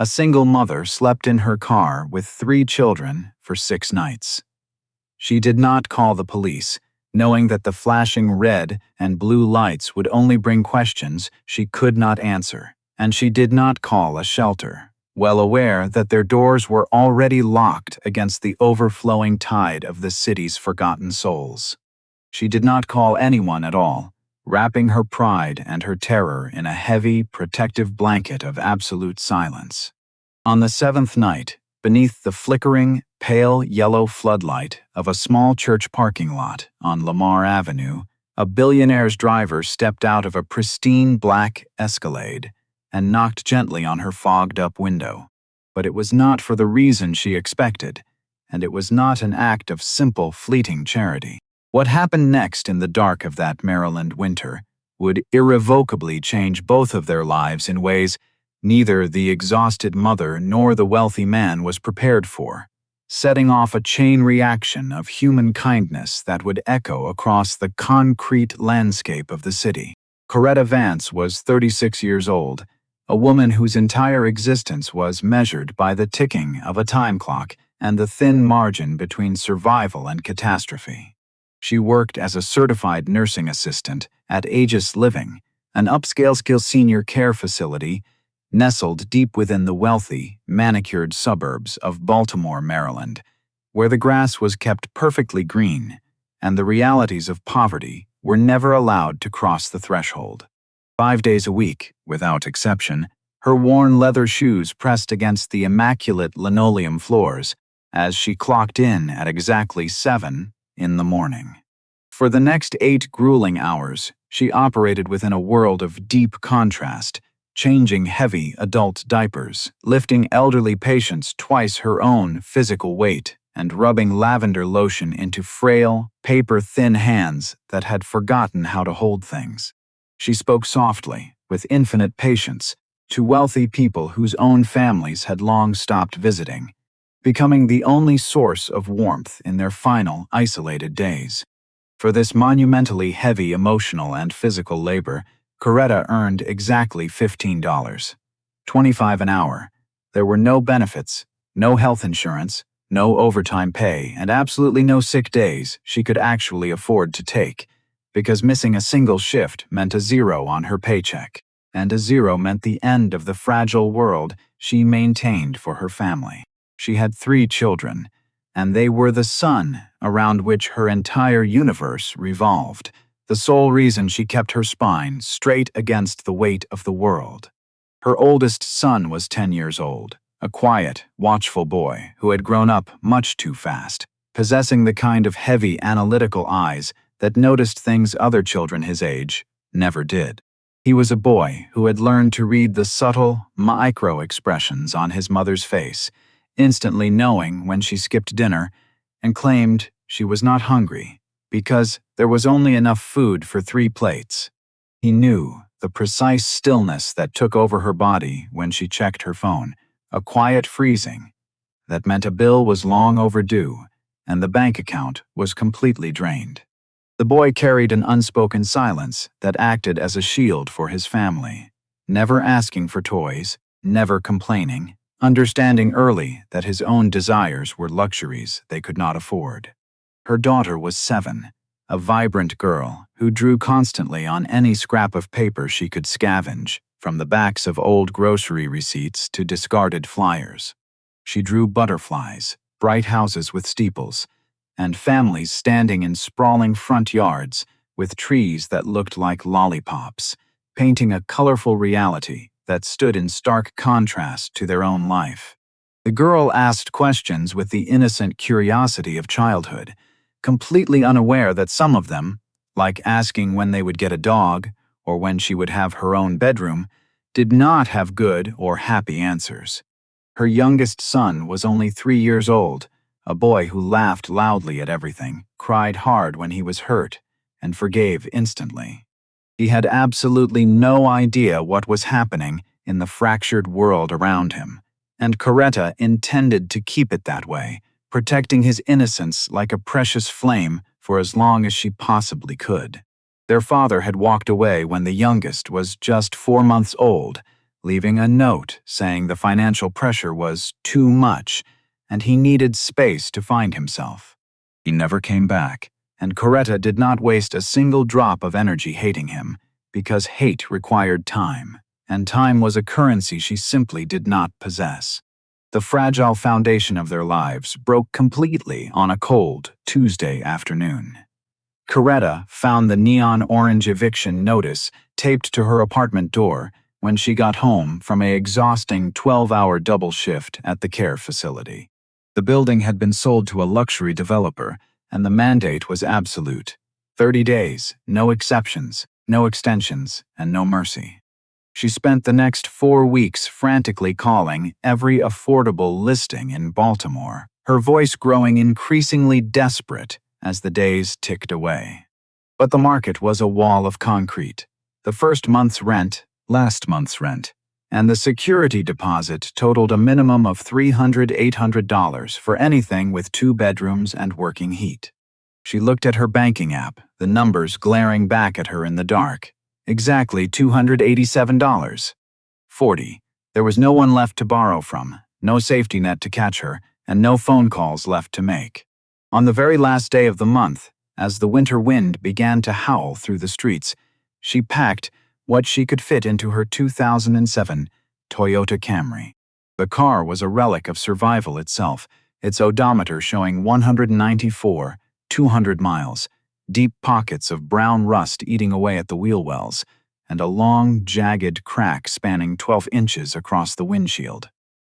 A single mother slept in her car with 3 children for 6 nights. She did not call the police, knowing that the flashing red and blue lights would only bring questions she could not answer, and she did not call a shelter, well aware that their doors were already locked against the overflowing tide of the city's forgotten souls. She did not call anyone at all, wrapping her pride and her terror in a heavy, protective blanket of absolute silence. On the 7th night, beneath the flickering, pale yellow floodlight of a small church parking lot on Lamar Avenue, a Billionaire's driver stepped out of a pristine black Escalade and knocked gently on her fogged-up window. But it was not for the reason she expected, and it was not an act of simple, fleeting charity. What happened next in the dark of that Maryland winter would irrevocably change both of their lives in ways neither the exhausted mother nor the wealthy man was prepared for, setting off a chain reaction of human kindness that would echo across the concrete landscape of the city. Coretta Vance was 36 years old, a woman whose entire existence was measured by the ticking of a time clock and the thin margin between survival and catastrophe. She worked as a certified nursing assistant at Aegis Living, an upscale senior care facility nestled deep within the wealthy, manicured suburbs of Baltimore, Maryland, where the grass was kept perfectly green and the realities of poverty were never allowed to cross the threshold. 5 days a week, without exception, her worn leather shoes pressed against the immaculate linoleum floors as she clocked in at exactly 7 in the morning. For the next 8 grueling hours, she operated within a world of deep contrast, changing heavy adult diapers, lifting elderly patients twice her own physical weight, and rubbing lavender lotion into frail, paper-thin hands that had forgotten how to hold things. She spoke softly, with infinite patience, to wealthy people whose own families had long stopped visiting, becoming the only source of warmth in their final, isolated days. For this monumentally heavy emotional and physical labor, Coretta earned exactly $15, $25 an hour. There were no benefits, no health insurance, no overtime pay, and absolutely no sick days she could actually afford to take, because missing a single shift meant a 0 on her paycheck, and a 0 meant the end of the fragile world she maintained for her family. She had 3 children, and they were the sun around which her entire universe revolved, the sole reason she kept her spine straight against the weight of the world. Her oldest son was 10 years old, a quiet, watchful boy who had grown up much too fast, possessing the kind of heavy, analytical eyes that noticed things other children his age never did. He was a boy who had learned to read the subtle, micro-expressions on his mother's face, instantly knowing when she skipped dinner and claimed she was not hungry because there was only enough food for 3 plates. He knew the precise stillness that took over her body when she checked her phone, a quiet freezing that meant a bill was long overdue and the bank account was completely drained. The boy carried an unspoken silence that acted as a shield for his family, never asking for toys, never complaining, understanding early that his own desires were luxuries they could not afford. Her daughter was 7, a vibrant girl who drew constantly on any scrap of paper she could scavenge, from the backs of old grocery receipts to discarded flyers. She drew butterflies, bright houses with steeples, and families standing in sprawling front yards with trees that looked like lollipops, painting a colorful reality that stood in stark contrast to their own life. The girl asked questions with the innocent curiosity of childhood, completely unaware that some of them, like asking when they would get a dog or when she would have her own bedroom, did not have good or happy answers. Her youngest son was only 3 years old, a boy who laughed loudly at everything, cried hard when he was hurt, and forgave instantly. He had absolutely no idea what was happening in the fractured world around him, and Coretta intended to keep it that way, protecting his innocence like a precious flame for as long as she possibly could. Their father had walked away when the youngest was just 4 months old, leaving a note saying the financial pressure was too much and he needed space to find himself. He never came back, and Coretta did not waste a single drop of energy hating him, because hate required time, and time was a currency she simply did not possess. The fragile foundation of their lives broke completely on a cold Tuesday afternoon. Coretta found the neon orange eviction notice taped to her apartment door when she got home from an exhausting 12-hour double shift at the care facility. The building had been sold to a luxury developer, and the mandate was absolute: 30 days, no exceptions, no extensions, and no mercy. She spent the next 4 weeks frantically calling every affordable listing in Baltimore, her voice growing increasingly desperate as the days ticked away. But the market was a wall of concrete. The first month's rent, last month's rent, and the security deposit totaled a minimum of $800 for anything with 2 bedrooms and working heat. She looked at her banking app, the numbers glaring back at her in the dark. Exactly $287.40. There was no one left to borrow from, no safety net to catch her, and no phone calls left to make. On the very last day of the month, as the winter wind began to howl through the streets, she packed what she could fit into her 2007 Toyota Camry. The car was a relic of survival itself, its odometer showing 194, 200 miles, deep pockets of brown rust eating away at the wheel wells, and a long, jagged crack spanning 12 inches across the windshield.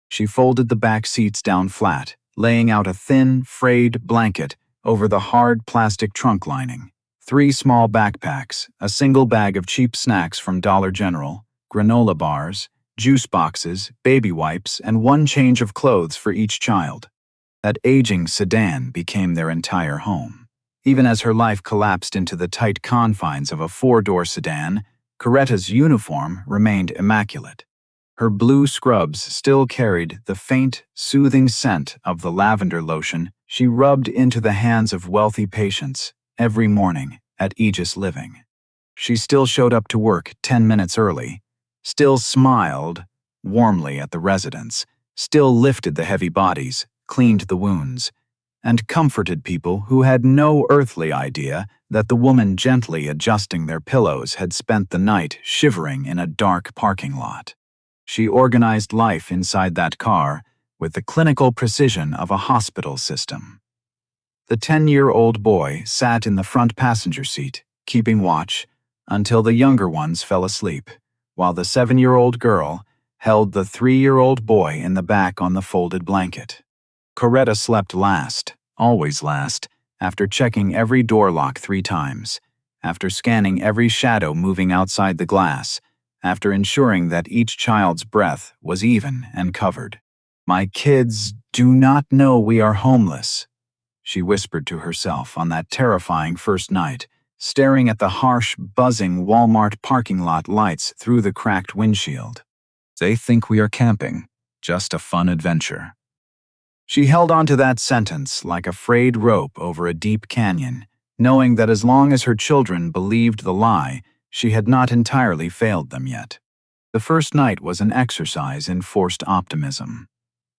She folded the back seats down flat, laying out a thin, frayed blanket over the hard plastic trunk lining. 3 small backpacks, a single bag of cheap snacks from Dollar General, granola bars, juice boxes, baby wipes, and 1 change of clothes for each child. That aging sedan became their entire home. Even as her life collapsed into the tight confines of a 4-door sedan, Coretta's uniform remained immaculate. Her blue scrubs still carried the faint, soothing scent of the lavender lotion she rubbed into the hands of wealthy patients every morning at Aegis Living. She still showed up to work 10 minutes early, still smiled warmly at the residents, still lifted the heavy bodies, cleaned the wounds, and comforted people who had no earthly idea that the woman gently adjusting their pillows had spent the night shivering in a dark parking lot. She organized life inside that car with the clinical precision of a hospital system. The 10-year-old boy sat in the front passenger seat, keeping watch, until the younger ones fell asleep, while the 7-year-old girl held the 3-year-old boy in the back on the folded blanket. Coretta slept last, always last, after checking every door lock 3 times, after scanning every shadow moving outside the glass, after ensuring that each child's breath was even and covered. "My kids do not know we are homeless," she whispered to herself on that terrifying first night, staring at the harsh, buzzing Walmart parking lot lights through the cracked windshield. "They think we are camping. Just a fun adventure." She held on to that sentence like a frayed rope over a deep canyon, knowing that as long as her children believed the lie, she had not entirely failed them yet. The first night was an exercise in forced optimism.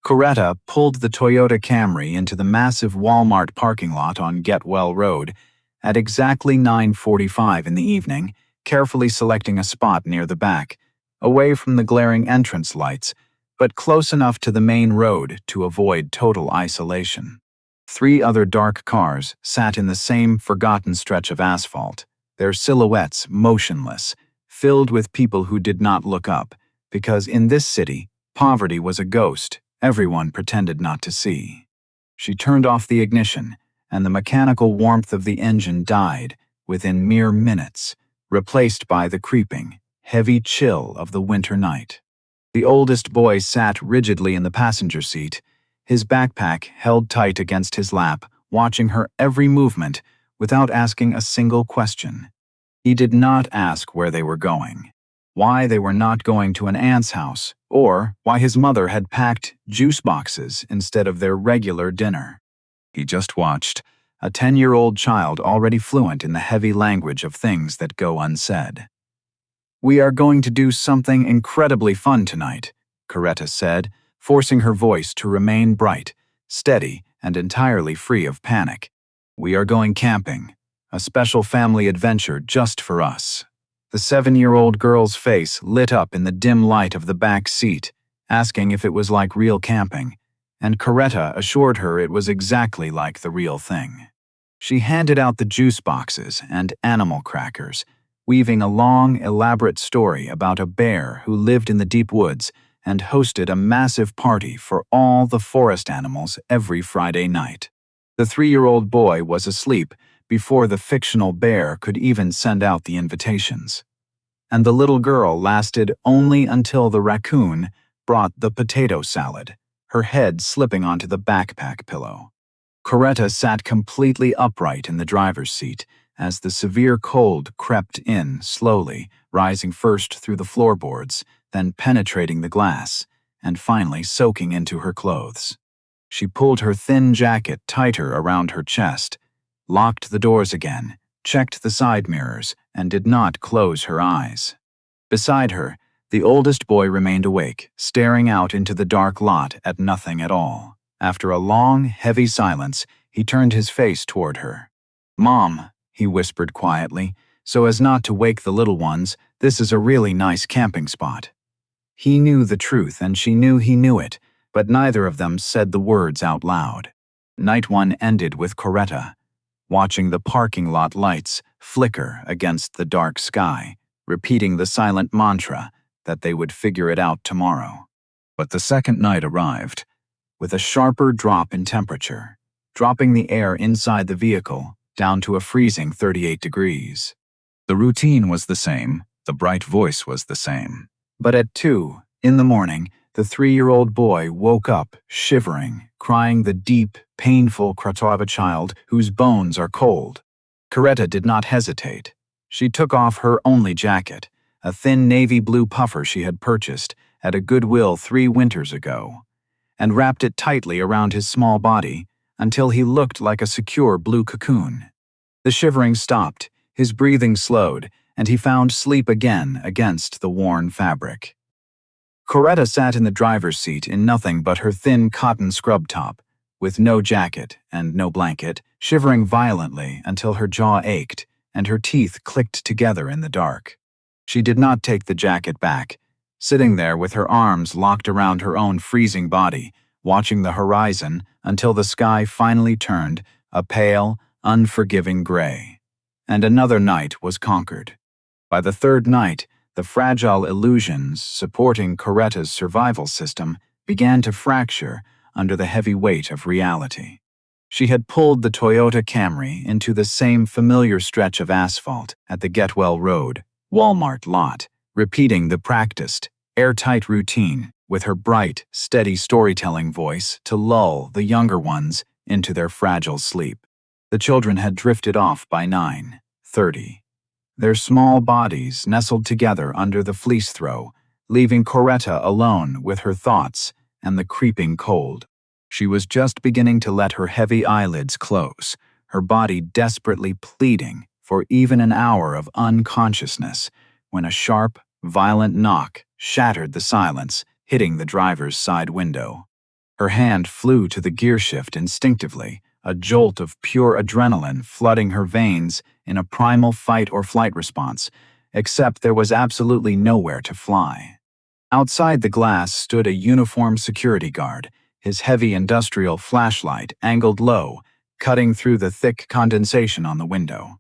Coretta pulled the Toyota Camry into the massive Walmart parking lot on Getwell Road at exactly 9:45 in the evening, carefully selecting a spot near the back, away from the glaring entrance lights, but close enough to the main road to avoid total isolation. 3 other dark cars sat in the same forgotten stretch of asphalt, their silhouettes motionless, filled with people who did not look up, because in this city, poverty was a ghost everyone pretended not to see. She turned off the ignition, and the mechanical warmth of the engine died within mere minutes, replaced by the creeping, heavy chill of the winter night. The oldest boy sat rigidly in the passenger seat, his backpack held tight against his lap, watching her every movement without asking a single question. He did not ask where they were going, why they were not going to an aunt's house, or why his mother had packed juice boxes instead of their regular dinner. He just watched, a 10-year-old child already fluent in the heavy language of things that go unsaid. "We are going to do something incredibly fun tonight," Coretta said, forcing her voice to remain bright, steady, and entirely free of panic. "We are going camping, a special family adventure just for us." The 7-year-old girl's face lit up in the dim light of the back seat, asking if it was like real camping, and Coretta assured her it was exactly like the real thing. She handed out the juice boxes and animal crackers, weaving a long, elaborate story about a bear who lived in the deep woods and hosted a massive party for all the forest animals every Friday night. The 3-year-old boy was asleep before the fictional bear could even send out the invitations. And the little girl lasted only until the raccoon brought the potato salad, her head slipping onto the backpack pillow. Coretta sat completely upright in the driver's seat as the severe cold crept in slowly, rising first through the floorboards, then penetrating the glass, and finally soaking into her clothes. She pulled her thin jacket tighter around her chest, locked the doors again, checked the side mirrors, and did not close her eyes. Beside her, the oldest boy remained awake, staring out into the dark lot at nothing at all. After a long, heavy silence, he turned his face toward her. "Mom," he whispered quietly, so as not to wake the little ones, "this is a really nice camping spot." He knew the truth and she knew he knew it, but neither of them said the words out loud. Night one ended with Coretta watching the parking lot lights flicker against the dark sky, repeating the silent mantra that they would figure it out tomorrow. But the second night arrived, with a sharper drop in temperature, dropping the air inside the vehicle down to a freezing 38 degrees. The routine was the same, the bright voice was the same. But at 2 in the morning, the 3-year-old boy woke up, shivering, crying the deep, painful cry of a child whose bones are cold. Coretta did not hesitate. She took off her only jacket, a thin navy blue puffer she had purchased at a Goodwill 3 winters ago, and wrapped it tightly around his small body until he looked like a secure blue cocoon. The shivering stopped, his breathing slowed, and he found sleep again against the worn fabric. Coretta sat in the driver's seat in nothing but her thin cotton scrub top, with no jacket and no blanket, shivering violently until her jaw ached and her teeth clicked together in the dark. She did not take the jacket back, sitting there with her arms locked around her own freezing body, watching the horizon until the sky finally turned a pale, unforgiving gray. And another night was conquered. By the third night, the fragile illusions supporting Coretta's survival system began to fracture under the heavy weight of reality. She had pulled the Toyota Camry into the same familiar stretch of asphalt at the Getwell Road, Walmart lot, repeating the practiced, airtight routine with her bright, steady storytelling voice to lull the younger ones into their fragile sleep. The children had drifted off by 9:30. Their small bodies nestled together under the fleece throw, leaving Coretta alone with her thoughts and the creeping cold. She was just beginning to let her heavy eyelids close, her body desperately pleading for even an hour of unconsciousness, when a sharp, violent knock shattered the silence, hitting the driver's side window. Her hand flew to the gear shift instinctively, a jolt of pure adrenaline flooding her veins in a primal fight-or-flight response, except there was absolutely nowhere to fly. Outside the glass stood a uniformed security guard, his heavy industrial flashlight angled low, cutting through the thick condensation on the window.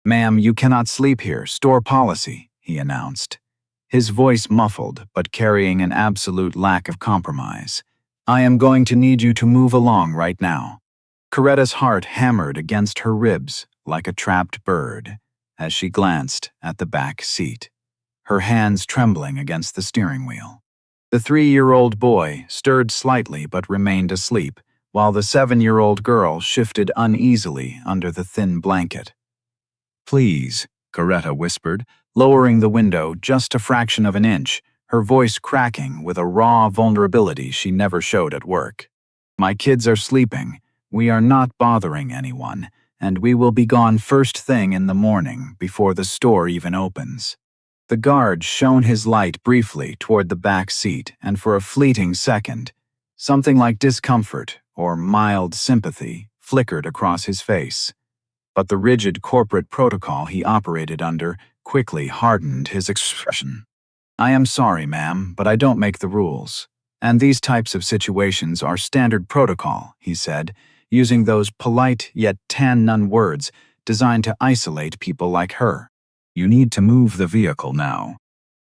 "Ma'am, you cannot sleep here, store policy," he announced, his voice muffled but carrying an absolute lack of compromise. "I am going to need you to move along right now." Coretta's heart hammered against her ribs like a trapped bird as she glanced at the back seat, her hands trembling against the steering wheel. The 3-year-old boy stirred slightly but remained asleep, while the 7-year-old girl shifted uneasily under the thin blanket. "Please," Coretta whispered, lowering the window just a fraction of an inch, her voice cracking with a raw vulnerability she never showed at work. "My kids are sleeping. We are not bothering anyone, and we will be gone first thing in the morning before the store even opens." The guard shone his light briefly toward the back seat, and for a fleeting second, something like discomfort or mild sympathy flickered across his face. But the rigid corporate protocol he operated under quickly hardened his expression. "I am sorry, ma'am, but I don't make the rules. And these types of situations are standard protocol," he said, using those polite yet tan-none words designed to isolate people like her. "You need to move the vehicle now."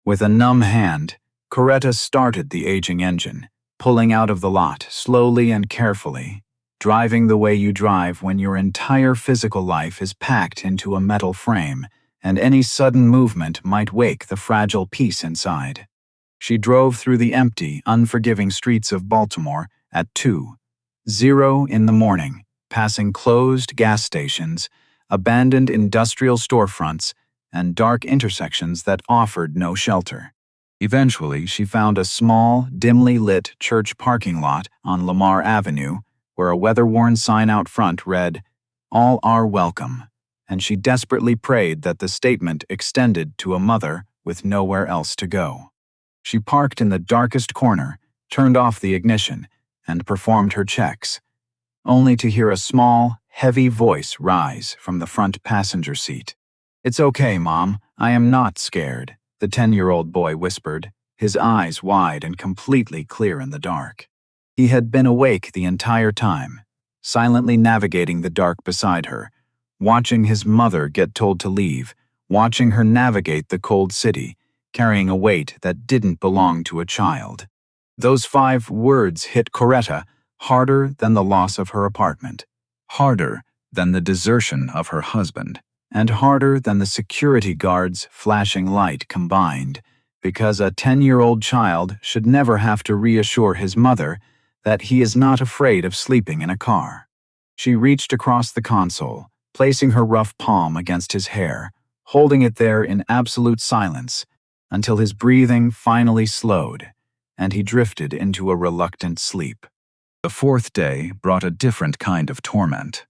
With a numb hand, Coretta started the aging engine, pulling out of the lot slowly and carefully, driving the way you drive when your entire physical life is packed into a metal frame, and any sudden movement might wake the fragile peace inside. She drove through the empty, unforgiving streets of Baltimore at 2:00 in the morning, passing closed gas stations, abandoned industrial storefronts, and dark intersections that offered no shelter. Eventually, she found a small, dimly lit church parking lot on Lamar Avenue, where a weather-worn sign out front read, "All are welcome," and she desperately prayed that the statement extended to a mother with nowhere else to go. She parked in the darkest corner, turned off the ignition, and performed her checks, only to hear a small, heavy voice rise from the front passenger seat. "It's okay, Mom. I am not scared," the 10-year-old boy whispered, his eyes wide and completely clear in the dark. He had been awake the entire time, silently navigating the dark beside her, watching his mother get told to leave, watching her navigate the cold city, carrying a weight that didn't belong to a child. Those 5 words hit Coretta harder than the loss of her apartment, harder than the desertion of her husband, and harder than the security guard's flashing light combined, because a 10-year-old child should never have to reassure his mother that he is not afraid of sleeping in a car. She reached across the console, placing her rough palm against his hair, holding it there in absolute silence, until his breathing finally slowed, and he drifted into a reluctant sleep. The 4th day brought a different kind of torment.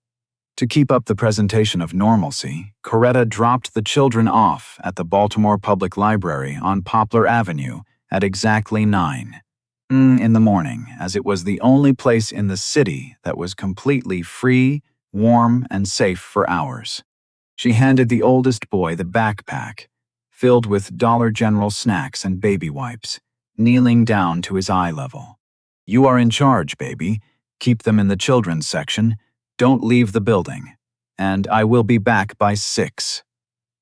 To keep up the presentation of normalcy, Coretta dropped the children off at the Baltimore Public Library on Poplar Avenue at exactly 9 in the morning, as it was the only place in the city that was completely free, warm, and safe for hours. She handed the oldest boy the backpack, filled with Dollar General snacks and baby wipes, kneeling down to his eye level. "You are in charge, baby. Keep them in the children's section. Don't leave the building. And I will be back by 6,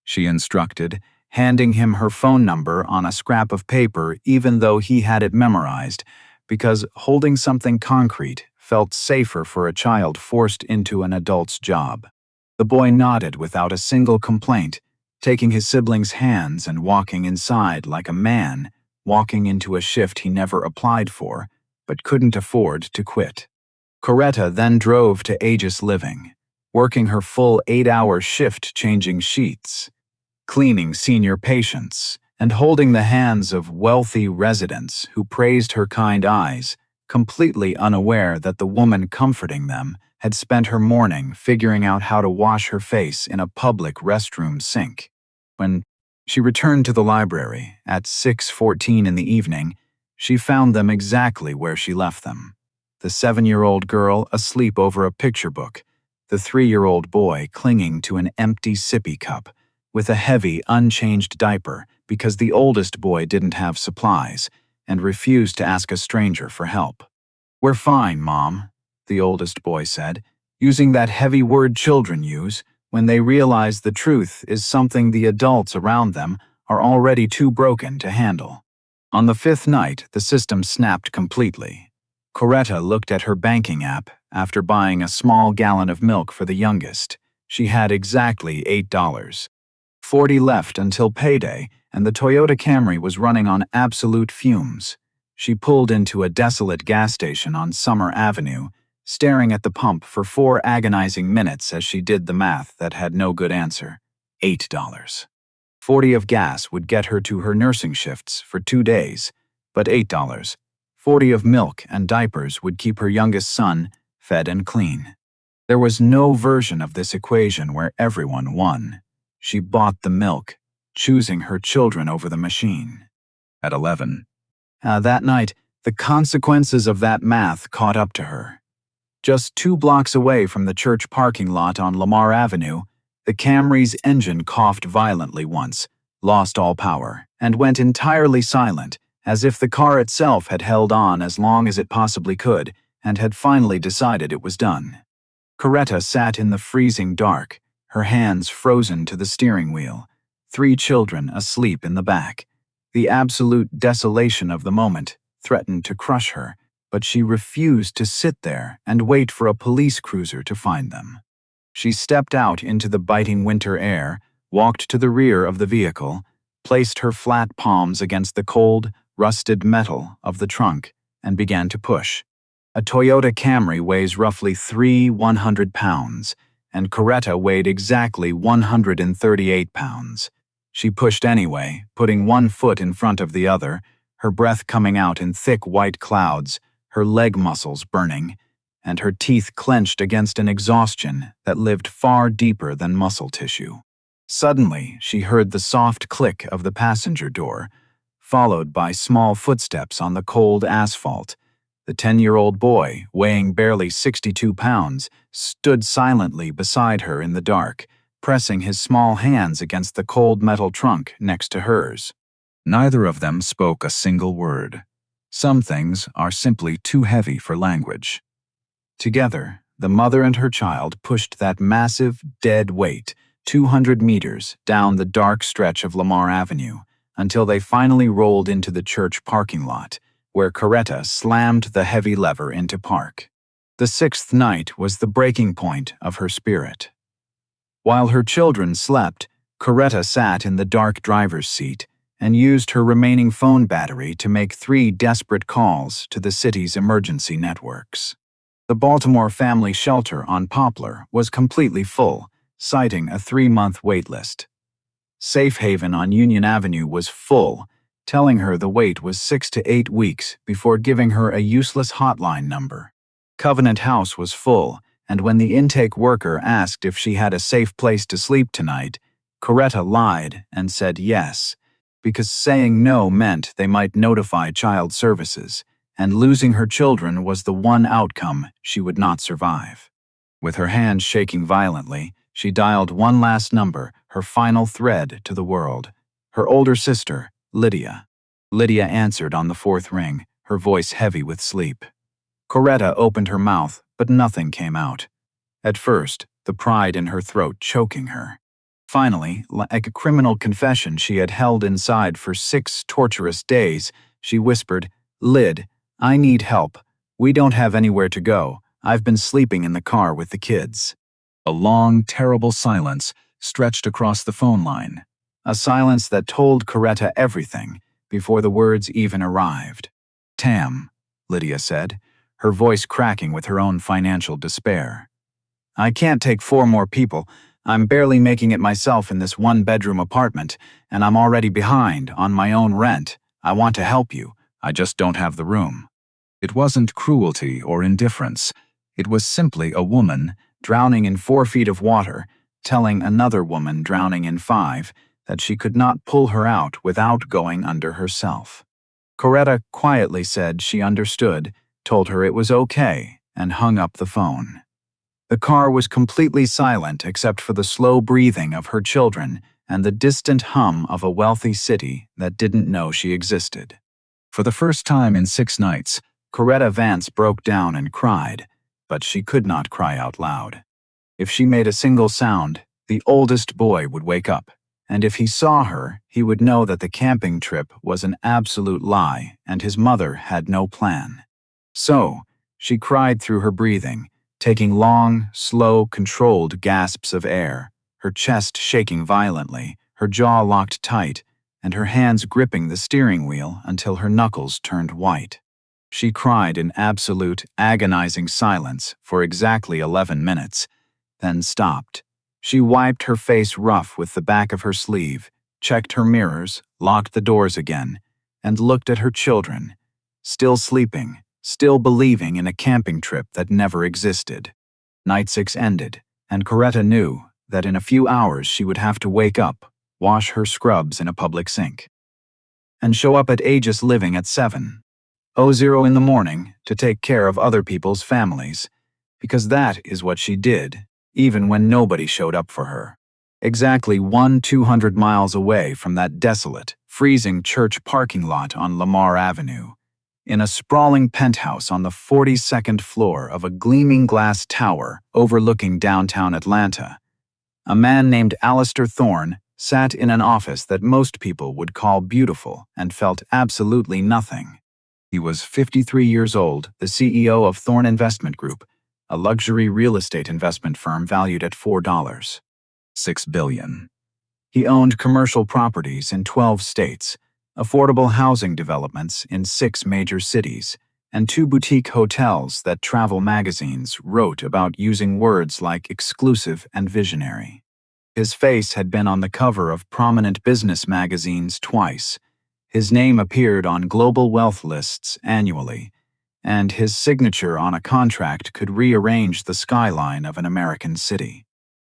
she instructed, handing him her phone number on a scrap of paper even though he had it memorized, because holding something concrete felt safer for a child forced into an adult's job. The boy nodded without a single complaint, taking his siblings' hands and walking inside like a man, walking into a shift he never applied for, but couldn't afford to quit. Coretta then drove to Aegis Living, working her full 8-hour shift changing sheets, cleaning senior patients, and holding the hands of wealthy residents who praised her kind eyes, completely unaware that the woman comforting them had spent her morning figuring out how to wash her face in a public restroom sink. When she returned to the library at 6:14 in the evening, she found them exactly where she left them. The 7-year-old girl asleep over a picture book, the 3-year-old boy clinging to an empty sippy cup, with a heavy, unchanged diaper because the oldest boy didn't have supplies and refused to ask a stranger for help. "We're fine, Mom," the oldest boy said, using that heavy word children use when they realize the truth is something the adults around them are already too broken to handle. On the 5th night, the system snapped completely. Coretta looked at her banking app after buying a small gallon of milk for the youngest. She had exactly $8.40 left until payday, and the Toyota Camry was running on absolute fumes. She pulled into a desolate gas station on Summer Avenue, staring at the pump for 4 agonizing minutes as she did the math that had no good answer. $8.40 of gas would get her to her nursing shifts for 2 days, but $8.40 of milk and diapers would keep her youngest son fed and clean. There was no version of this equation where everyone won. She bought the milk, choosing her children over the machine. At 11. That night, the consequences of that math caught up to her. Just 2 blocks away from the church parking lot on Lamar Avenue, the Camry's engine coughed violently once, lost all power, and went entirely silent, as if the car itself had held on as long as it possibly could and had finally decided it was done. Coretta sat in the freezing dark, her hands frozen to the steering wheel, 3 children asleep in the back. The absolute desolation of the moment threatened to crush her, but she refused to sit there and wait for a police cruiser to find them. She stepped out into the biting winter air, walked to the rear of the vehicle, placed her flat palms against the cold, rusted metal of the trunk, and began to push. A Toyota Camry weighs roughly 300 pounds, and Coretta weighed exactly 138 pounds. She pushed anyway, putting one foot in front of the other, her breath coming out in thick white clouds, her leg muscles burning, and her teeth clenched against an exhaustion that lived far deeper than muscle tissue. Suddenly, she heard the soft click of the passenger door, followed by small footsteps on the cold asphalt. The 10-year-old boy, weighing barely 62 pounds, stood silently beside her in the dark, pressing his small hands against the cold metal trunk next to hers. Neither of them spoke a single word. Some things are simply too heavy for language. Together, the mother and her child pushed that massive, dead weight 200 meters down the dark stretch of Lamar Avenue until they finally rolled into the church parking lot, where Coretta slammed the heavy lever into park. The 6th night was the breaking point of her spirit. While her children slept, Coretta sat in the dark driver's seat and used her remaining phone battery to make 3 desperate calls to the city's emergency networks. The Baltimore Family Shelter on Poplar was completely full, citing a 3-month wait list. Safe Haven on Union Avenue was full, telling her the wait was 6 to 8 weeks before giving her a useless hotline number. Covenant House was full, and when the intake worker asked if she had a safe place to sleep tonight, Coretta lied and said yes, because saying no meant they might notify child services, and losing her children was the one outcome she would not survive. With her hands shaking violently, she dialed one last number, her final thread to the world. Her older sister, Lydia. Lydia answered on the 4th ring, her voice heavy with sleep. Coretta opened her mouth, but nothing came out. At first, the pride in her throat choking her. Finally, like a criminal confession she had held inside for 6 torturous days, she whispered, "Lyd, I need help. We don't have anywhere to go. I've been sleeping in the car with the kids." A long, terrible silence stretched across the phone line. A silence that told Coretta everything before the words even arrived. "Tam," Lydia said, her voice cracking with her own financial despair. "I can't take 4 more people. I'm barely making it myself in this 1-bedroom apartment, and I'm already behind on my own rent. I want to help you. I just don't have the room." It wasn't cruelty or indifference. It was simply a woman drowning in 4 feet of water, telling another woman drowning in 5 that she could not pull her out without going under herself. Coretta quietly said she understood, told her it was okay, and hung up the phone. The car was completely silent except for the slow breathing of her children and the distant hum of a wealthy city that didn't know she existed. For the first time in 6 nights, Coretta Vance broke down and cried, but she could not cry out loud. If she made a single sound, the oldest boy would wake up, and if he saw her, he would know that the camping trip was an absolute lie and his mother had no plan. So, she cried through her breathing, taking long, slow, controlled gasps of air, her chest shaking violently, her jaw locked tight, and her hands gripping the steering wheel until her knuckles turned white. She cried in absolute, agonizing silence for exactly 11 minutes, then stopped. She wiped her face rough with the back of her sleeve, checked her mirrors, locked the doors again, and looked at her children, still sleeping, still believing in a camping trip that never existed. Night 6 ended, and Coretta knew that in a few hours she would have to wake up, wash her scrubs in a public sink, and show up at Aegis Living at 7:00 in the morning to take care of other people's families, because that is what she did, even when nobody showed up for her. Exactly 200 miles away from that desolate, freezing church parking lot on Lamar Avenue, in a sprawling penthouse on the 42nd floor of a gleaming glass tower overlooking downtown Atlanta, a man named Alistair Thorne sat in an office that most people would call beautiful and felt absolutely nothing. He was 53 years old, the CEO of Thorne Investment Group, a luxury real estate investment firm valued at $4.6 billion. He owned commercial properties in 12 states, affordable housing developments in 6 major cities, and 2 boutique hotels that travel magazines wrote about using words like exclusive and visionary. His face had been on the cover of prominent business magazines twice. His name appeared on global wealth lists annually, and his signature on a contract could rearrange the skyline of an American city.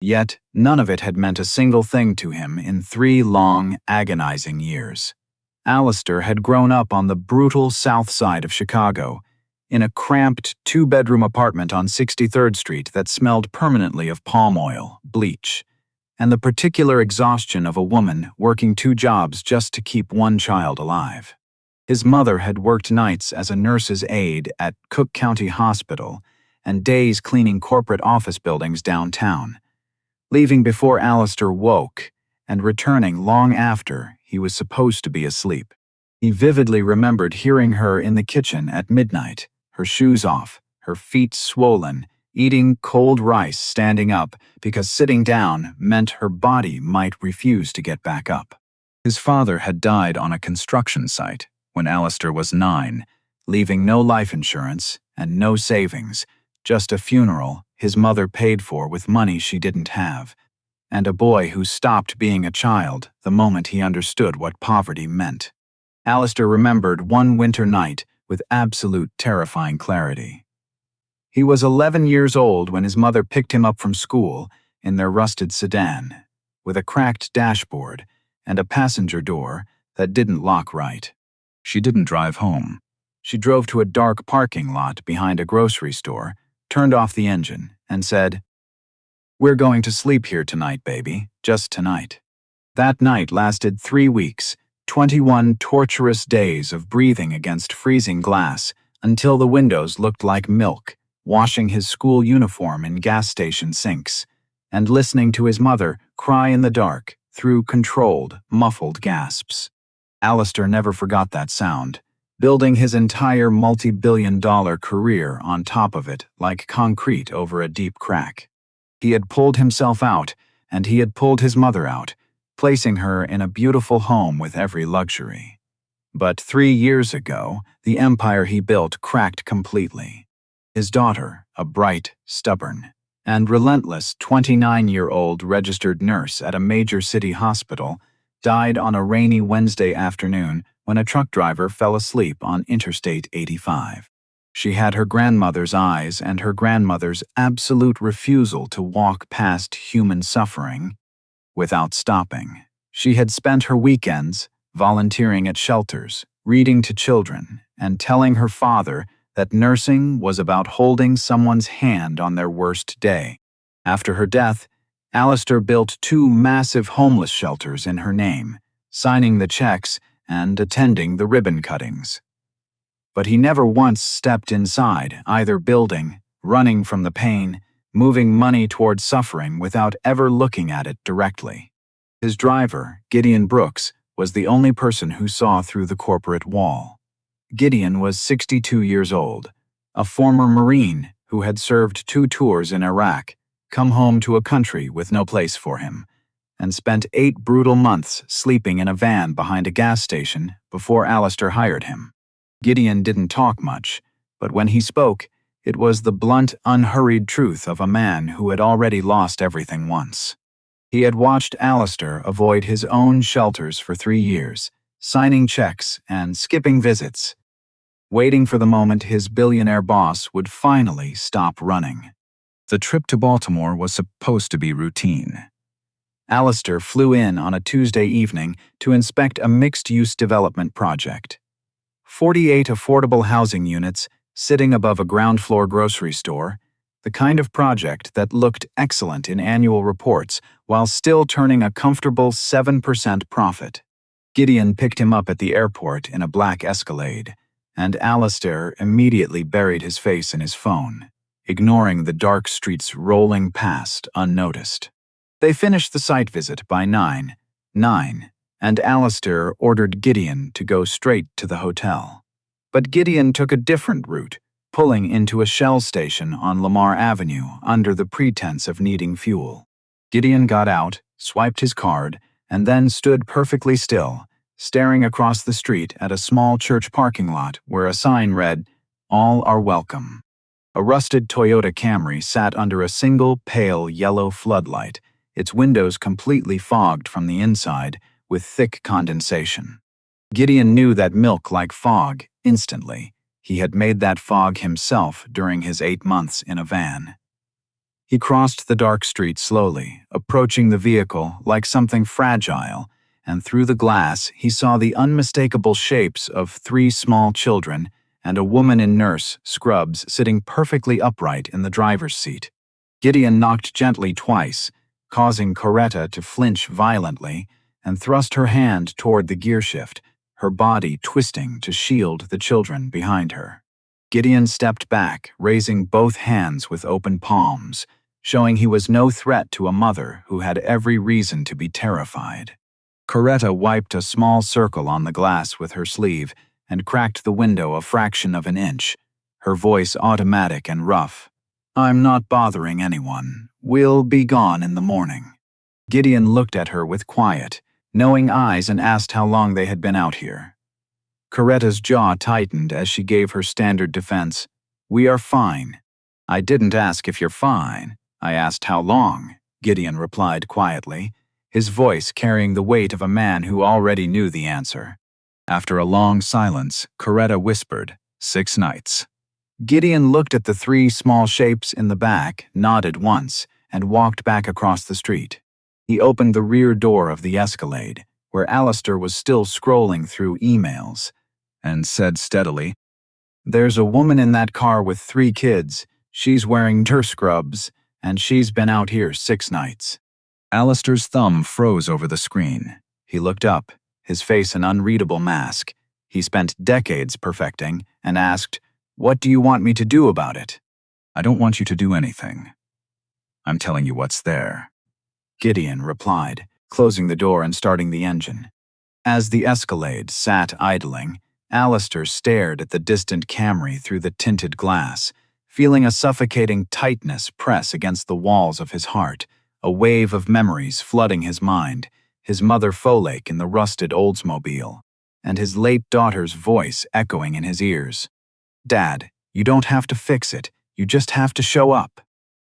Yet, none of it had meant a single thing to him in 3 long, agonizing years. Alistair had grown up on the brutal south side of Chicago, in a cramped 2-bedroom apartment on 63rd Street that smelled permanently of palm oil, bleach, and the particular exhaustion of a woman working 2 jobs just to keep 1 child alive. His mother had worked nights as a nurse's aide at Cook County Hospital and days cleaning corporate office buildings downtown, leaving before Alistair woke and returning long after he was supposed to be asleep. He vividly remembered hearing her in the kitchen at midnight, her shoes off, her feet swollen, eating cold rice standing up because sitting down meant her body might refuse to get back up. His father had died on a construction site when Alistair was 9, leaving no life insurance and no savings, just a funeral his mother paid for with money she didn't have, and a boy who stopped being a child the moment he understood what poverty meant. Alistair remembered one winter night with absolute terrifying clarity. He was 11 years old when his mother picked him up from school in their rusted sedan, with a cracked dashboard and a passenger door that didn't lock right. She didn't drive home. She drove to a dark parking lot behind a grocery store, turned off the engine, and said, "We're going to sleep here tonight, baby, just tonight." That night lasted 3 weeks, 21 torturous days of breathing against freezing glass until the windows looked like milk, washing his school uniform in gas station sinks, and listening to his mother cry in the dark through controlled, muffled gasps. Alistair never forgot that sound, building his entire multi-billion-dollar career on top of it like concrete over a deep crack. He had pulled himself out, and he had pulled his mother out, placing her in a beautiful home with every luxury. But 3 years ago, the empire he built cracked completely. His daughter, a bright, stubborn, and relentless 29-year-old registered nurse at a major city hospital, died on a rainy Wednesday afternoon when a truck driver fell asleep on Interstate 85. She had her grandmother's eyes and her grandmother's absolute refusal to walk past human suffering without stopping. She had spent her weekends volunteering at shelters, reading to children, and telling her father that nursing was about holding someone's hand on their worst day. After her death, Alistair built 2 massive homeless shelters in her name, signing the checks and attending the ribbon cuttings. But he never once stepped inside either building, running from the pain, moving money toward suffering without ever looking at it directly. His driver, Gideon Brooks, was the only person who saw through the corporate wall. Gideon was 62 years old, a former Marine who had served 2 tours in Iraq, come home to a country with no place for him, and spent 8 brutal months sleeping in a van behind a gas station before Alistair hired him. Gideon didn't talk much, but when he spoke, it was the blunt, unhurried truth of a man who had already lost everything once. He had watched Alistair avoid his own shelters for 3 years, signing checks and skipping visits, waiting for the moment his billionaire boss would finally stop running. The trip to Baltimore was supposed to be routine. Alistair flew in on a Tuesday evening to inspect a mixed-use development project. 48 affordable housing units sitting above a ground-floor grocery store, the kind of project that looked excellent in annual reports while still turning a comfortable 7% profit. Gideon picked him up at the airport in a black Escalade, and Alistair immediately buried his face in his phone, ignoring the dark streets rolling past unnoticed. They finished the site visit by 9, and Alistair ordered Gideon to go straight to the hotel. But Gideon took a different route, pulling into a Shell station on Lamar Avenue under the pretense of needing fuel. Gideon got out, swiped his card, and then stood perfectly still, staring across the street at a small church parking lot where a sign read, "All are welcome." A rusted Toyota Camry sat under a single pale yellow floodlight, its windows completely fogged from the inside with thick condensation. Gideon knew that milk like fog instantly. He had made that fog himself during his 8 months in a van. He crossed the dark street slowly, approaching the vehicle like something fragile, and through the glass he saw the unmistakable shapes of 3 small children and a woman in nurse scrubs sitting perfectly upright in the driver's seat. Gideon knocked gently twice, causing Coretta to flinch violently, and thrust her hand toward the gearshift, her body twisting to shield the children behind her. Gideon stepped back, raising both hands with open palms, showing he was no threat to a mother who had every reason to be terrified. Coretta wiped a small circle on the glass with her sleeve and cracked the window a fraction of an inch, her voice automatic and rough. "I'm not bothering anyone. We'll be gone in the morning." Gideon looked at her with quiet, knowing eyes and asked how long they had been out here. Coretta's jaw tightened as she gave her standard defense. "We are fine." "I didn't ask if you're fine. I asked how long," Gideon replied quietly, his voice carrying the weight of a man who already knew the answer. After a long silence, Coretta whispered, 6 nights. Gideon looked at the 3 small shapes in the back, nodded once, and walked back across the street. He opened the rear door of the Escalade, where Alistair was still scrolling through emails, and said steadily, "There's a woman in that car with 3 kids. She's wearing nurse scrubs, and she's been out here 6 nights. Alistair's thumb froze over the screen. He looked up, his face an unreadable mask he spent decades perfecting, and asked, "What do you want me to do about it?" "I don't want you to do anything. I'm telling you what's there," Gideon replied, closing the door and starting the engine. As the Escalade sat idling, Alistair stared at the distant Camry through the tinted glass, feeling a suffocating tightness press against the walls of his heart, a wave of memories flooding his mind, his mother Folake in the rusted Oldsmobile, and his late daughter's voice echoing in his ears. "Dad, you don't have to fix it, you just have to show up."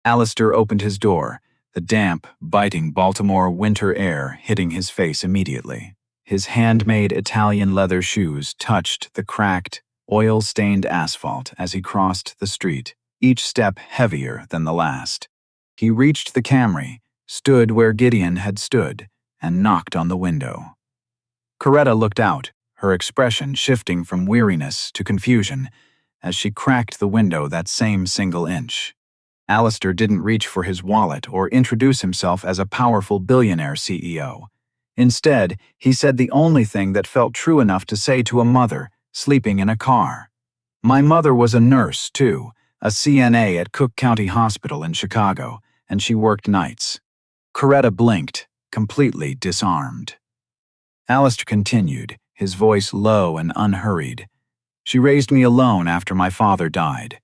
Alistair opened his door, the damp, biting Baltimore winter air hitting his face immediately. His handmade Italian leather shoes touched the cracked, oil-stained asphalt as he crossed the street, each step heavier than the last. He reached the Camry, stood where Gideon had stood, and knocked on the window. Coretta looked out, her expression shifting from weariness to confusion as she cracked the window that same single inch. Alistair didn't reach for his wallet or introduce himself as a powerful billionaire CEO. Instead, he said the only thing that felt true enough to say to a mother sleeping in a car. "My mother was a nurse, too, a CNA at Cook County Hospital in Chicago, and she worked nights." Coretta blinked, completely disarmed. Alistair continued, his voice low and unhurried. "She raised me alone after my father died.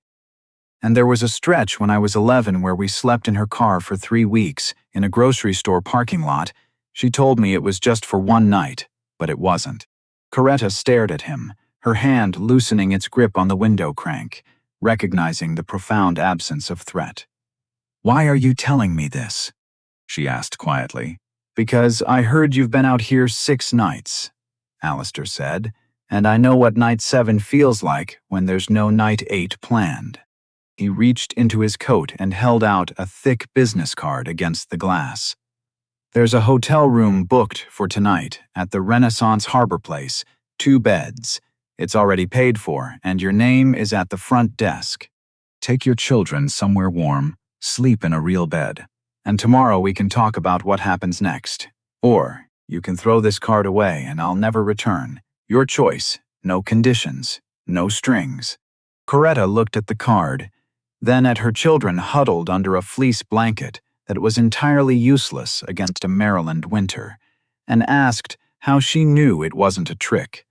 And there was a stretch when I was 11 where we slept in her car for 3 weeks, in a grocery store parking lot. She told me it was just for 1 night, but it wasn't." Coretta stared at him, her hand loosening its grip on the window crank, recognizing the profound absence of threat. "Why are you telling me this?" she asked quietly. "Because I heard you've been out here 6 nights, Alistair said, "and I know what night 7 feels like when there's no night 8 planned." He reached into his coat and held out a thick business card against the glass. There's a hotel room booked for tonight at the Renaissance Harbor Place, 2 beds. It's already paid for, and your name is at the front desk. Take your children somewhere warm, sleep in a real bed, and tomorrow we can talk about what happens next. Or, you can throw this card away and I'll never return. Your choice, no conditions, no strings. Coretta looked at the card, then at her children huddled under a fleece blanket that was entirely useless against a Maryland winter, and asked how she knew it wasn't a trick.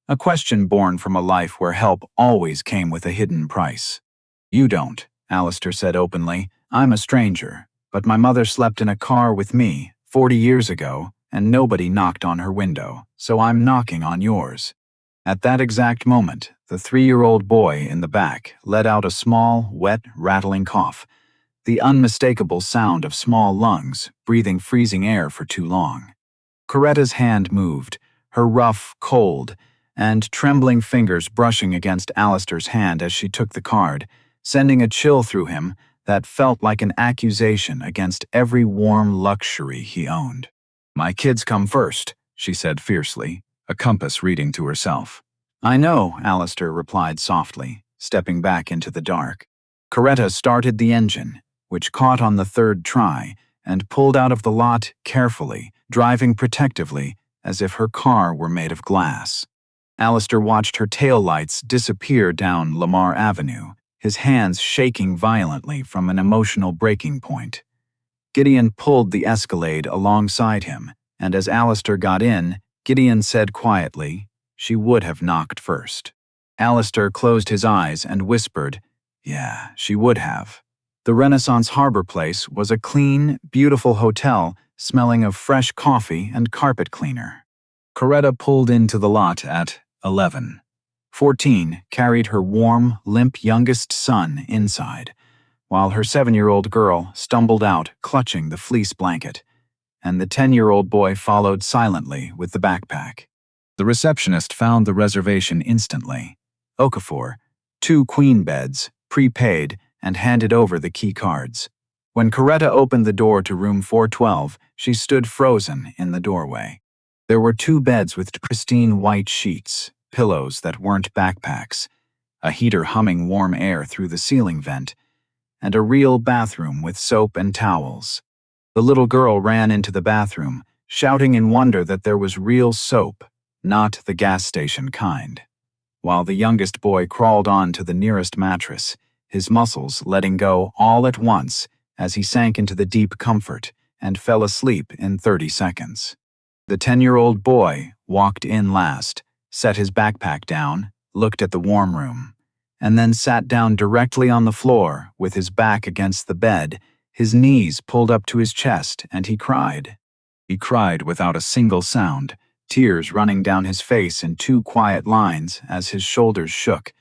A question born from a life where help always came with a hidden price. You don't, Alistair said openly. I'm a stranger, but my mother slept in a car with me 40 years ago, and nobody knocked on her window, so I'm knocking on yours. At that exact moment, the 3-year-old boy in the back let out a small, wet, rattling cough, the unmistakable sound of small lungs breathing freezing air for too long. Coretta's hand moved, her rough, cold, and trembling fingers brushing against Alistair's hand as she took the card, sending a chill through him that felt like an accusation against every warm luxury he owned. My kids come first, she said fiercely, a compass reading to herself. I know, Alistair replied softly, stepping back into the dark. Coretta started the engine, which caught on the 3rd try, and pulled out of the lot carefully, driving protectively, as if her car were made of glass. Alistair watched her taillights disappear down Lamar Avenue, his hands shaking violently from an emotional breaking point. Gideon pulled the Escalade alongside him, and as Alistair got in, Gideon said quietly, she would have knocked first. Alistair closed his eyes and whispered, yeah, she would have. The Renaissance Harbor Place was a clean, beautiful hotel smelling of fresh coffee and carpet cleaner. Coretta pulled into the lot at 11. 14 carried her warm, limp youngest son inside, while her 7-year-old girl stumbled out clutching the fleece blanket, and the 10-year-old boy followed silently with the backpack. The receptionist found the reservation instantly. Okafor, 2 queen beds, prepaid, and handed over the key cards. When Coretta opened the door to room 412, she stood frozen in the doorway. There were 2 beds with pristine white sheets, pillows that weren't backpacks, a heater humming warm air through the ceiling vent, and a real bathroom with soap and towels. The little girl ran into the bathroom, shouting in wonder that there was real soap, not the gas station kind, while the youngest boy crawled on to the nearest mattress, his muscles letting go all at once as he sank into the deep comfort and fell asleep in 30 seconds. The 10-year-old boy walked in last, set his backpack down, looked at the warm room, and then sat down directly on the floor with his back against the bed, his knees pulled up to his chest, and he cried. He cried without a single sound, tears running down his face in 2 quiet lines as his shoulders shook.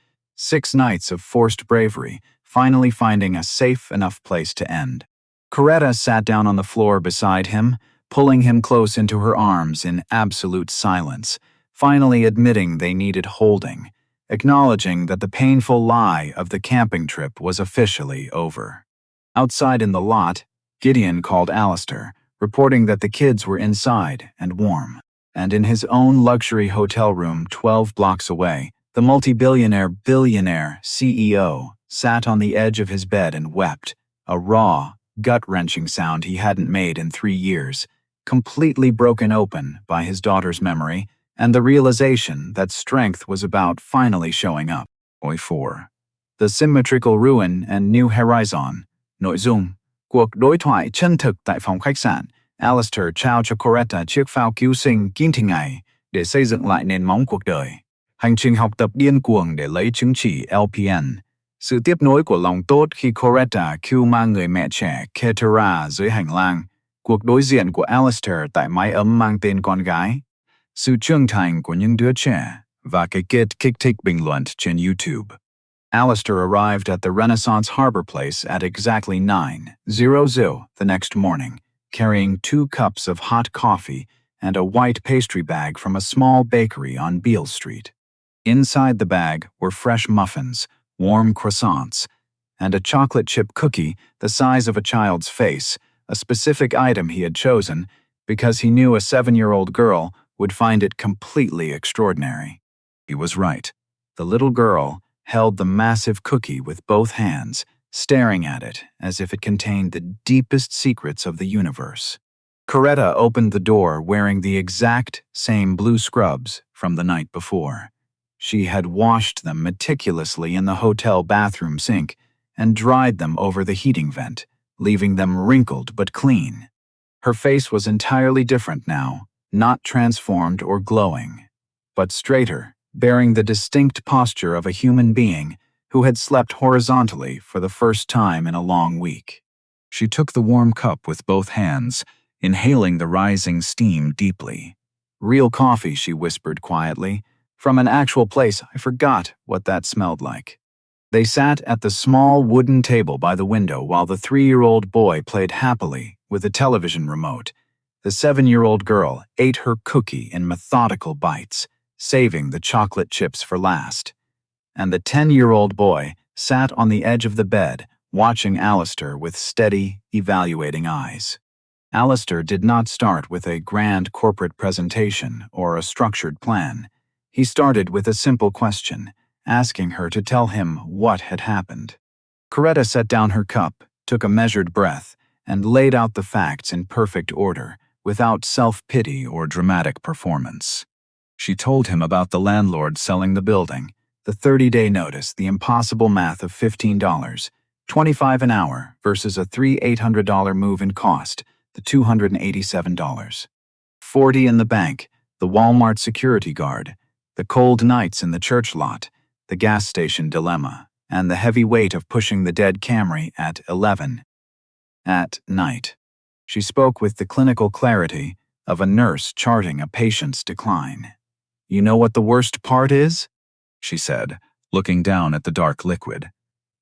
6 nights of forced bravery, finally finding a safe enough place to end. Coretta sat down on the floor beside him, pulling him close into her arms in absolute silence, finally admitting they needed holding, acknowledging that the painful lie of the camping trip was officially over. Outside in the lot, Gideon called Alistair, reporting that the kids were inside and warm. And in his own luxury hotel room 12 blocks away, the Billionaire CEO sat on the edge of his bed and wept, a raw, gut-wrenching sound he hadn't made in 3 years, completely broken open by his daughter's memory and the realization that strength was about finally showing up. Oi 4. The Symmetrical Ruin and New Horizon. Nội dung: Cuộc đối thoại chân thực tại phòng khách sạn. Alistair trao cho Coretta chiếc phao cứu sinh Ginty ngày để xây dựng lại nền móng cuộc đời. Hành trình học tập điên cuồng để lấy chứng chỉ LPN. Sự tiếp nối của lòng tốt khi Coretta cứu mang người mẹ trẻ Ketera dưới hành lang. Cuộc đối diện của Alistair tại mái ấm mang tên con gái. Sự trưởng thành của những đứa trẻ và cái kết kích thích bình luận trên YouTube. Alistair arrived at the Renaissance Harbor Place at exactly 9:00 the next morning, carrying 2 cups of hot coffee and a white pastry bag from a small bakery on Beale Street. Inside the bag were fresh muffins, warm croissants, and a chocolate chip cookie the size of a child's face, a specific item he had chosen because he knew a 7-year-old girl would find it completely extraordinary. He was right. The little girl held the massive cookie with both hands, staring at it as if it contained the deepest secrets of the universe. Coretta opened the door wearing the exact same blue scrubs from the night before. She had washed them meticulously in the hotel bathroom sink and dried them over the heating vent, leaving them wrinkled but clean. Her face was entirely different now, not transformed or glowing, but straighter, bearing the distinct posture of a human being who had slept horizontally for the first time in a long week. She took the warm cup with both hands, inhaling the rising steam deeply. "Real coffee," she whispered quietly. "From an actual place. I forgot what that smelled like." They sat at the small wooden table by the window while the 3-year-old boy played happily with a television remote. The 7-year-old girl ate her cookie in methodical bites, saving the chocolate chips for last. And the 10-year-old boy sat on the edge of the bed, watching Alistair with steady, evaluating eyes. Alistair did not start with a grand corporate presentation or a structured plan. He started with a simple question, asking her to tell him what had happened. Coretta set down her cup, took a measured breath, and laid out the facts in perfect order, without self-pity or dramatic performance. She told him about the landlord selling the building, the 30-day notice, the impossible math of $15, $25 an hour versus a $3,800 move-in cost, the $287. $40 in the bank, the Walmart security guard, the cold nights in the church lot, the gas station dilemma, and the heavy weight of pushing the dead Camry at 11 at night. She spoke with the clinical clarity of a nurse charting a patient's decline. "You know what the worst part is?" she said, looking down at the dark liquid.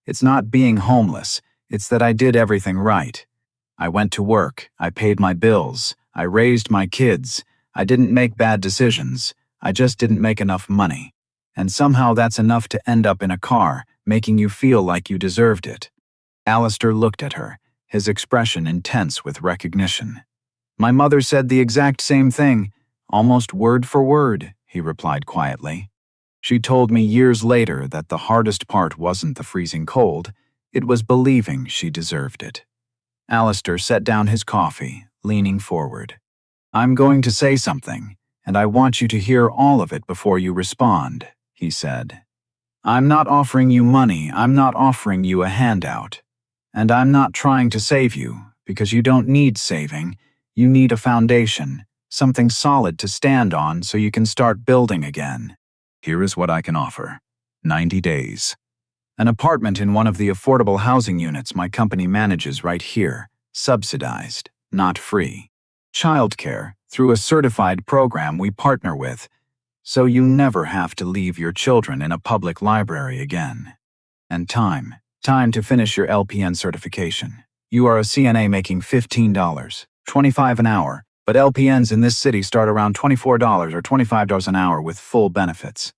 "It's not being homeless, it's that I did everything right. I went to work, I paid my bills, I raised my kids, I didn't make bad decisions, I just didn't make enough money. And somehow that's enough to end up in a car, making you feel like you deserved it." Alistair looked at her, his expression intense with recognition. "My mother said the exact same thing, almost word for word," he replied quietly. "She told me years later that the hardest part wasn't the freezing cold, it was believing she deserved it." Alistair set down his coffee, leaning forward. "I'm going to say something, and I want you to hear all of it before you respond," he said. "I'm not offering you money, I'm not offering you a handout. And I'm not trying to save you, because you don't need saving. You need a foundation, something solid to stand on so you can start building again. Here is what I can offer. 90 days. An apartment in one of the affordable housing units my company manages right here, subsidized, not free. Childcare, through a certified program we partner with, so you never have to leave your children in a public library again. And time to finish your LPN certification. You are a CNA making $15, $25 an hour, but LPNs in this city start around $24 or $25 an hour with full benefits.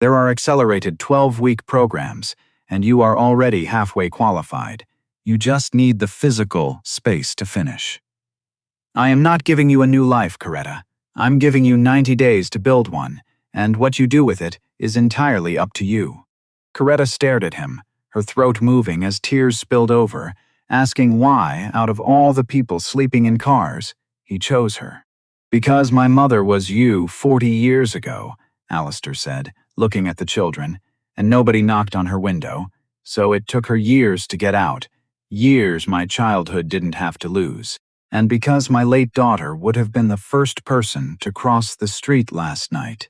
There are accelerated 12-week programs, and you are already halfway qualified. You just need the physical space to finish. I am not giving you a new life, Coretta. I'm giving you 90 days to build one, and what you do with it is entirely up to you." Coretta stared at him, her throat moving as tears spilled over, asking why, out of all the people sleeping in cars, he chose her. "Because my mother was you 40 years ago," Alistair said, looking at the children, "and nobody knocked on her window, so it took her years to get out, years my childhood didn't have to lose. And because my late daughter would have been the first person to cross the street last night.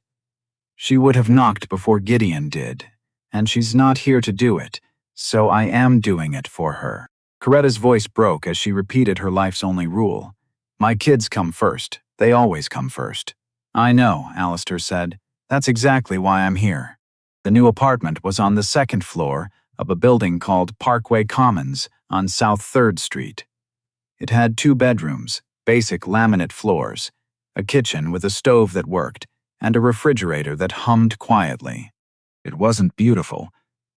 She would have knocked before Gideon did, and she's not here to do it, so I am doing it for her." Coretta's voice broke as she repeated her life's only rule. "My kids come first. They always come first." "I know," Alistair said. "That's exactly why I'm here." The new apartment was on the second floor of a building called Parkway Commons on South 3rd Street. It had 2 bedrooms, basic laminate floors, a kitchen with a stove that worked, and a refrigerator that hummed quietly. It wasn't beautiful.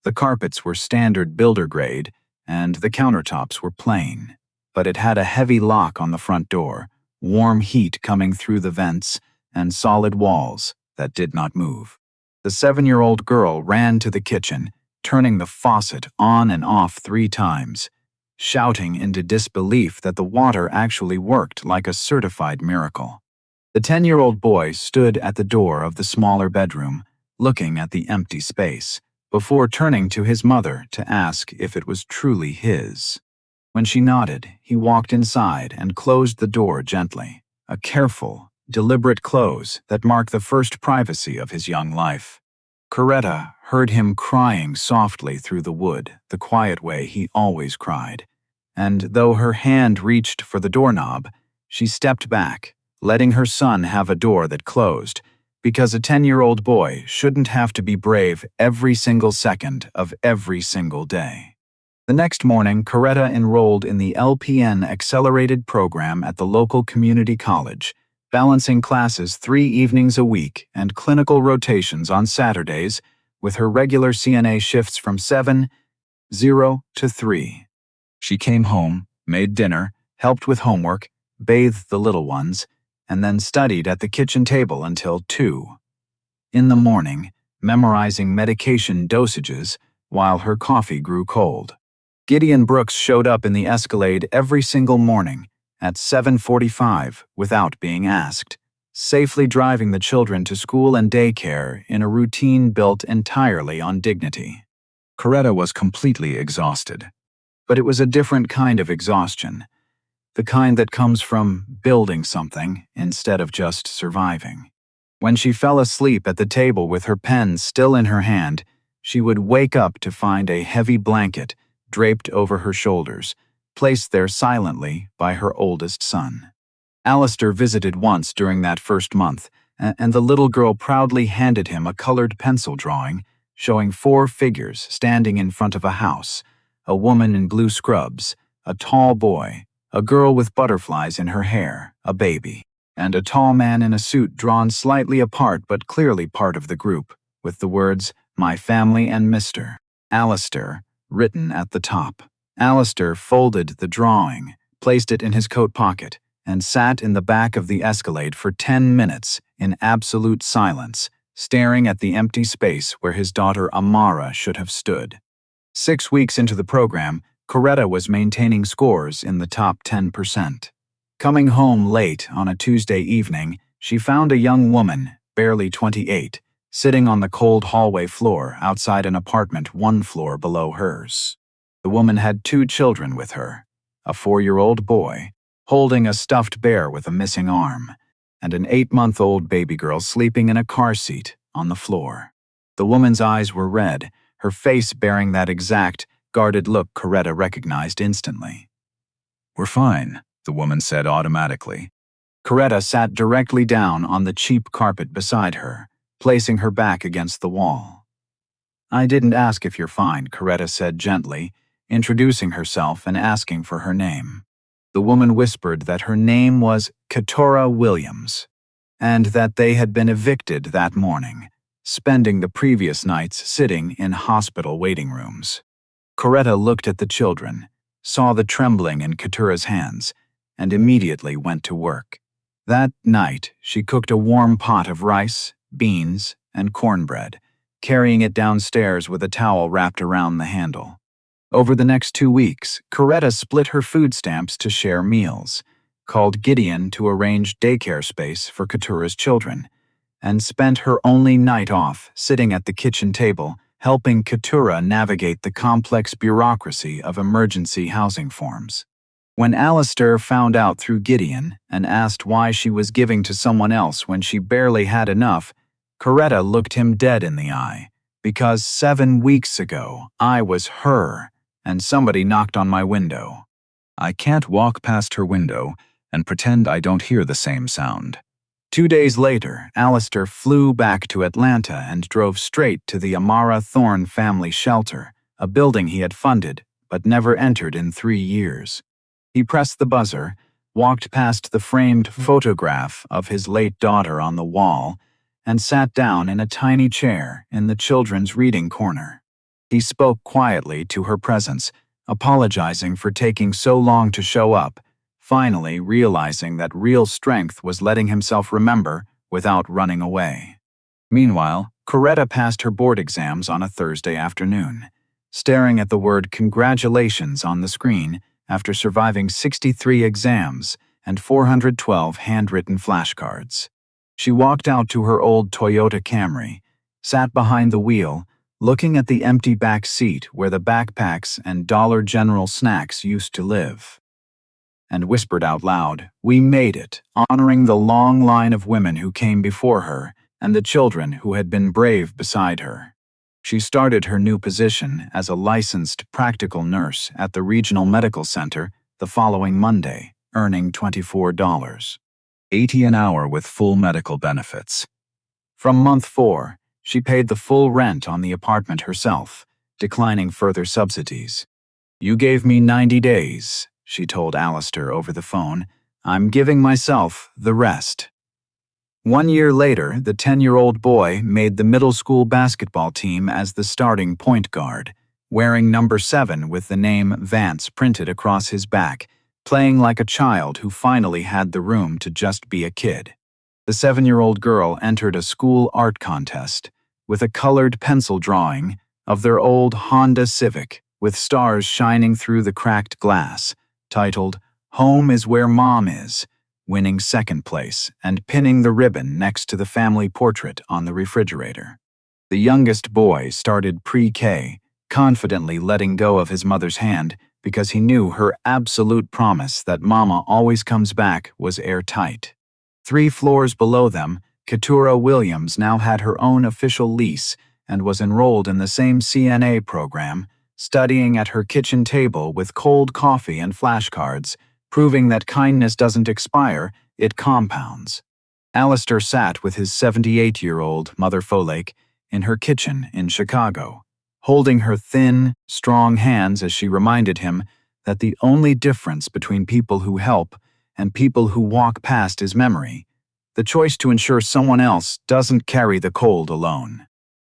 The carpets were standard builder grade, and the countertops were plain. But it had a heavy lock on the front door, warm heat coming through the vents, and solid walls that did not move. The 7-year-old girl ran to the kitchen, turning the faucet on and off 3 times, shouting into disbelief that the water actually worked like a certified miracle. The 10-year-old boy stood at the door of the smaller bedroom, looking at the empty space, before turning to his mother to ask if it was truly his. When she nodded, he walked inside and closed the door gently, a careful, deliberate close that marked the first privacy of his young life. Coretta heard him crying softly through the wood, the quiet way he always cried, and though her hand reached for the doorknob, she stepped back, letting her son have a door that closed, because a 10-year-old boy shouldn't have to be brave every single second of every single day. The next morning, Coretta enrolled in the LPN accelerated program at the local community college, balancing classes 3 evenings a week and clinical rotations on Saturdays, with her regular CNA shifts from 7:00 to 3. She came home, made dinner, helped with homework, bathed the little ones, and then studied at the kitchen table until 2 in the morning, memorizing medication dosages while her coffee grew cold. Gideon Brooks showed up in the Escalade every single morning at 7:45 without being asked, safely driving the children to school and daycare in a routine built entirely on dignity. Coretta was completely exhausted. But it was a different kind of exhaustion, the kind that comes from building something instead of just surviving. When she fell asleep at the table with her pen still in her hand, she would wake up to find a heavy blanket draped over her shoulders, placed there silently by her oldest son. Alistair visited once during that first month, and the little girl proudly handed him a colored pencil drawing showing 4 figures standing in front of a house: a woman in blue scrubs, a tall boy, a girl with butterflies in her hair, a baby, and a tall man in a suit drawn slightly apart but clearly part of the group, with the words, "My family and Mr. Alistair," written at the top. Alistair folded the drawing, placed it in his coat pocket, and sat in the back of the Escalade for 10 minutes in absolute silence, staring at the empty space where his daughter Amara should have stood. 6 weeks into the program, Coretta was maintaining scores in the top 10%. Coming home late on a Tuesday evening, she found a young woman, barely 28, sitting on the cold hallway floor outside an apartment 1 floor below hers. The woman had 2 children with her, a 4-year-old boy, holding a stuffed bear with a missing arm, and an 8-month-old baby girl sleeping in a car seat on the floor. The woman's eyes were red, her face bearing that exact, guarded look Coretta recognized instantly. "We're fine," the woman said automatically. Coretta sat directly down on the cheap carpet beside her, placing her back against the wall. "I didn't ask if you're fine," Coretta said gently, introducing herself and asking for her name. The woman whispered that her name was Keturah Williams, and that they had been evicted that morning, spending the previous nights sitting in hospital waiting rooms. Coretta looked at the children, saw the trembling in Keturah's hands, and immediately went to work. That night, she cooked a warm pot of rice, beans, and cornbread, carrying it downstairs with a towel wrapped around the handle. Over the next 2 weeks, Coretta split her food stamps to share meals, called Gideon to arrange daycare space for Keturah's children, and spent her only night off sitting at the kitchen table, helping Keturah navigate the complex bureaucracy of emergency housing forms. When Alistair found out through Gideon and asked why she was giving to someone else when she barely had enough, Coretta looked him dead in the eye, because 7 weeks ago I was her, and somebody knocked on my window. I can't walk past her window and pretend I don't hear the same sound. 2 days later, Alistair flew back to Atlanta and drove straight to the Amara Thorne family shelter, a building he had funded but never entered in 3 years. He pressed the buzzer, walked past the framed photograph of his late daughter on the wall, and sat down in a tiny chair in the children's reading corner. He spoke quietly to her presence, apologizing for taking so long to show up, finally realizing that real strength was letting himself remember without running away. Meanwhile, Coretta passed her board exams on a Thursday afternoon, staring at the word congratulations on the screen after surviving 63 exams and 412 handwritten flashcards. She walked out to her old Toyota Camry, sat behind the wheel, looking at the empty back seat where the backpacks and Dollar General snacks used to live, and whispered out loud, "We made it," honoring the long line of women who came before her and the children who had been brave beside her. She started her new position as a licensed practical nurse at the regional medical center the following Monday, earning $24.80 an hour with full medical benefits. From month 4, she paid the full rent on the apartment herself, declining further subsidies. "You gave me 90 days, she told Alistair over the phone. "I'm giving myself the rest." 1 year later, the 10-year-old boy made the middle school basketball team as the starting point guard, wearing number 7 with the name Vance printed across his back, playing like a child who finally had the room to just be a kid. The 7-year-old girl entered a school art contest with a colored pencil drawing of their old Honda Civic with stars shining through the cracked glass, titled "Home is Where Mom Is," winning second place and pinning the ribbon next to the family portrait on the refrigerator. The youngest boy started pre-K, confidently letting go of his mother's hand because he knew her absolute promise that Mama always comes back was airtight. 3 floors below them, Keturah Williams now had her own official lease and was enrolled in the same CNA program, studying at her kitchen table with cold coffee and flashcards, proving that kindness doesn't expire, it compounds. Alistair sat with his 78-year-old Mother Folake in her kitchen in Chicago, holding her thin, strong hands as she reminded him that the only difference between people who help and people who walk past is memory, the choice to ensure someone else doesn't carry the cold alone.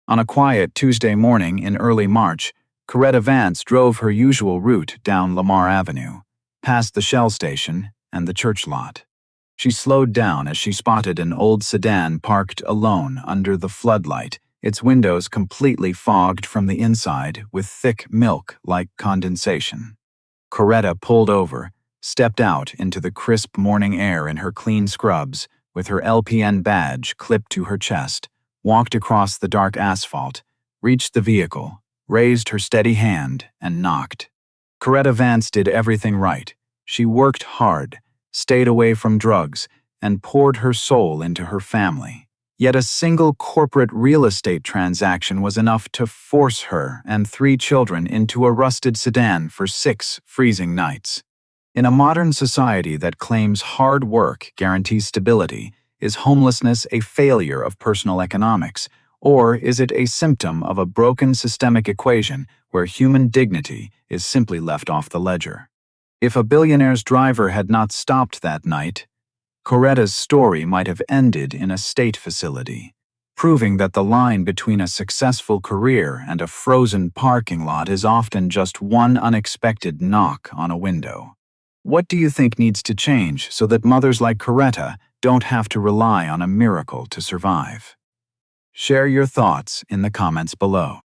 On a quiet Tuesday morning in early March, Coretta Vance drove her usual route down Lamar Avenue, past the Shell station and the church lot. She slowed down as she spotted an old sedan parked alone under the floodlight, its windows completely fogged from the inside with thick milk-like condensation. Coretta pulled over, stepped out into the crisp morning air in her clean scrubs, with her LPN badge clipped to her chest, walked across the dark asphalt, reached the vehicle, raised her steady hand, and knocked. Coretta Vance did everything right. She worked hard, stayed away from drugs, and poured her soul into her family. Yet a single corporate real estate transaction was enough to force her and 3 children into a rusted sedan for 6 freezing nights. In a modern society that claims hard work guarantees stability, is homelessness a failure of personal economics, or is it a symptom of a broken systemic equation where human dignity is simply left off the ledger? If a billionaire's driver had not stopped that night, Coretta's story might have ended in a state facility, proving that the line between a successful career and a frozen parking lot is often just one unexpected knock on a window. What do you think needs to change so that mothers like Coretta don't have to rely on a miracle to survive? Share your thoughts in the comments below.